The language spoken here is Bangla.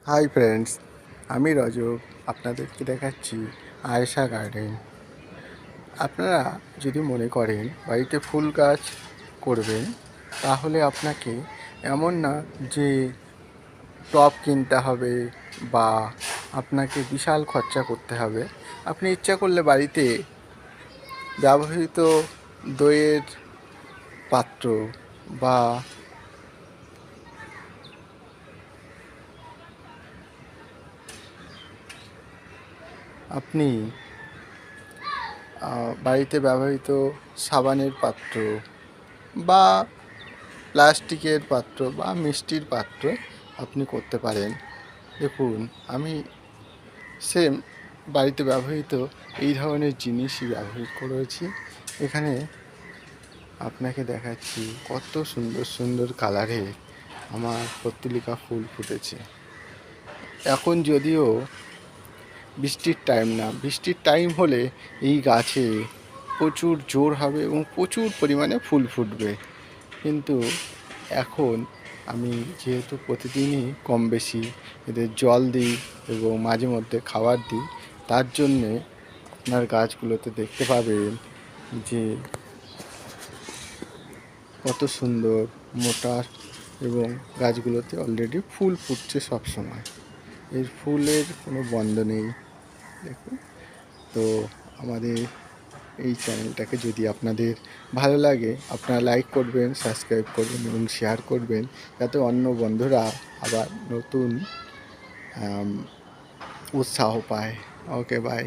হাই ফ্রেন্ডস, আমি রজব আপনাদেরকে দেখাচ্ছি আয়েশা গার্ডেন। আপনারা যদি মনে করেন বাড়িতে ফুল গাছ করবেন, তাহলে আপনাকে এমন না যে টব কিনতে হবে বা আপনাকে বিশাল খরচা করতে হবে। আপনি ইচ্ছা করলে বাড়িতে ব্যবহৃত দইয়ের পাত্র বা আপনি বাড়িতে ব্যবহৃত সাবানের পাত্র বা প্লাস্টিকের পাত্র বা মিষ্টির পাত্র আপনি করতে পারেন। দেখুন, আমি সেম বাড়িতে ব্যবহৃত এই ধরনের জিনিসই ব্যবহার করেছি। এখানে আপনাকে দেখাচ্ছি কত সুন্দর সুন্দর কালারে আমার পত্তলিকা ফুল ফুটেছে। এখন যদিও বৃষ্টির টাইম না, বৃষ্টির টাইম হলে এই গাছে প্রচুর জোর হবে এবং প্রচুর পরিমাণে ফুল ফুটবে। কিন্তু এখন আমি যেহেতু প্রতিদিনই কম বেশি এদের জল দিই এবং মাঝে মধ্যে খাবার দিই, তার জন্যে আপনার গাছগুলোতে দেখতে পাবেন যে কত সুন্দর মোটা, এবং গাছগুলোতে অলরেডি ফুল ফুটছে সব সময়। এর ফুলের কোনো বন্ধ নেই। দেখুন, তো আমাদের এই চ্যানেলটাকে যদি আপনাদের ভালো লাগে, আপনারা লাইক করবেন, সাবস্ক্রাইব করবেন এবং শেয়ার করবেন, যাতে অন্য বন্ধুরা আবার নতুন উৎসাহ পায়। ওকে, বাই।